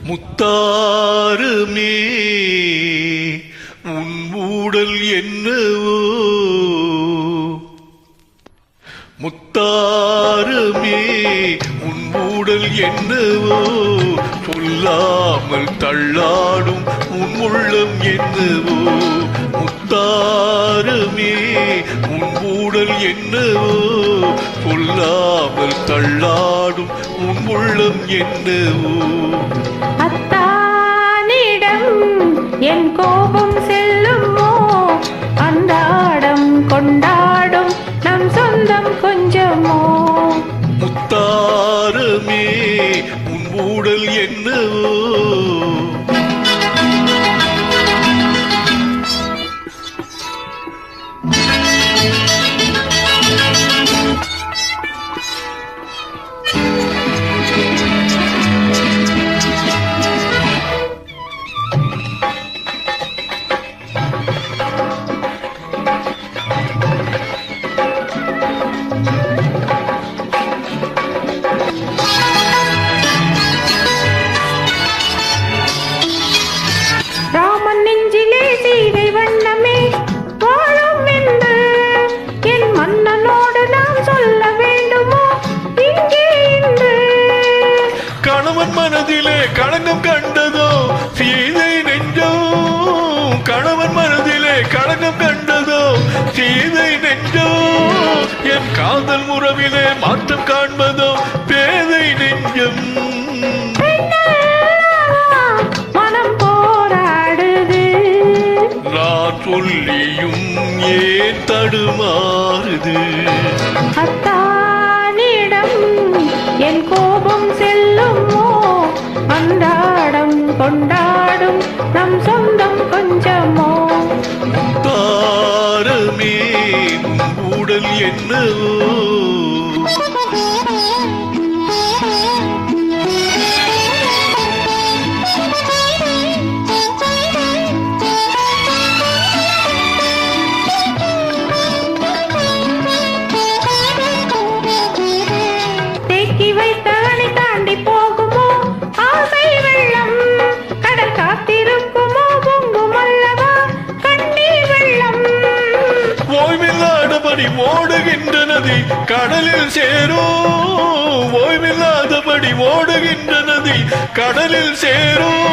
முத்தாருமே உன் ஊடல் என்னவோ, முத்தாருமே உன் ஊடல் என்னவோ, சொல்லாமல் தள்ளாடும் உன் உள்ளம் என்னவோ. முத்தாருமே உன் ஊடல் என்னவோ, சொல்லாமல் தள்ளாடும் உன் உள்ளம் என்னவோ. அத்தானிடம் என் கோபம் செல்லுமோ, அன்றாடம் கொண்டாடும் நம் சொந்தம் கொஞ்சமோ. முத்தாரமே உன் ஊடல் என்னவோ. ராமன் நெஞ்சிலே சீதை வண்ணமே வாழும் என்று என் மன்னனோடு நாம் சொல்ல வேண்டுமோ இங்கே இன்று. கணவன் மனதிலே களங்கம் கண்டதோ சீதை நெஞ்சோ, கணவன் மனதிலே களங்கம் கண்டதோ சீதை நெஞ்சோ. என் காதல் உறவிலே மாற்றம் காண்பதோ பேதை நெஞ்சம். மனம் போராடுது, நான் சொல்லியும் ஏன் தடுமாறுது. அத்தானிடம் என் கோபம் செல்லுமோ, அன்றாடம் கொண்டாடும் நம் சொந்தம் கொஞ்சமோ. தாரமே உன் ஊடல் என்னவோ. தேக்கி வைத்த அணை தாண்டி போகுமோ ஆசை வெள்ளம், கடல் காத்திருக்குமோ பொங்கும் அல்லவா கண்ணீர் வெள்ளம். ஓய்வில்லாதபடி ஓடுகின்ற நதி கடலில் சேரும், ஓய்வில்லாதபடி ஓடுகின்ற நதி கடலில் சேரும்.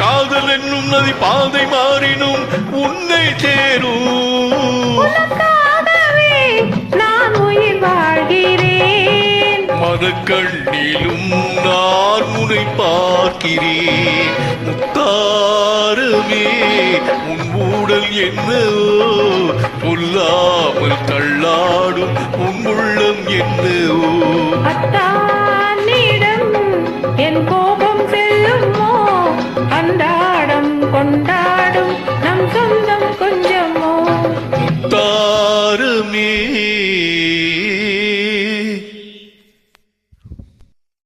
காதல் என்னும் நதி பாதை மாறினும் உன்னை சேரும். உனக்காகவே நான் உயிர் வாழ்கிறேன், மனக்கண்ணிலும் நான் உன்னை பார்க்கிறேன். முத்தாரமே உன் ஊடல் என்னவோ, சொல்லாமல் தள்ளாடும் உன் உள்ளம் என்னவோ. அத்தா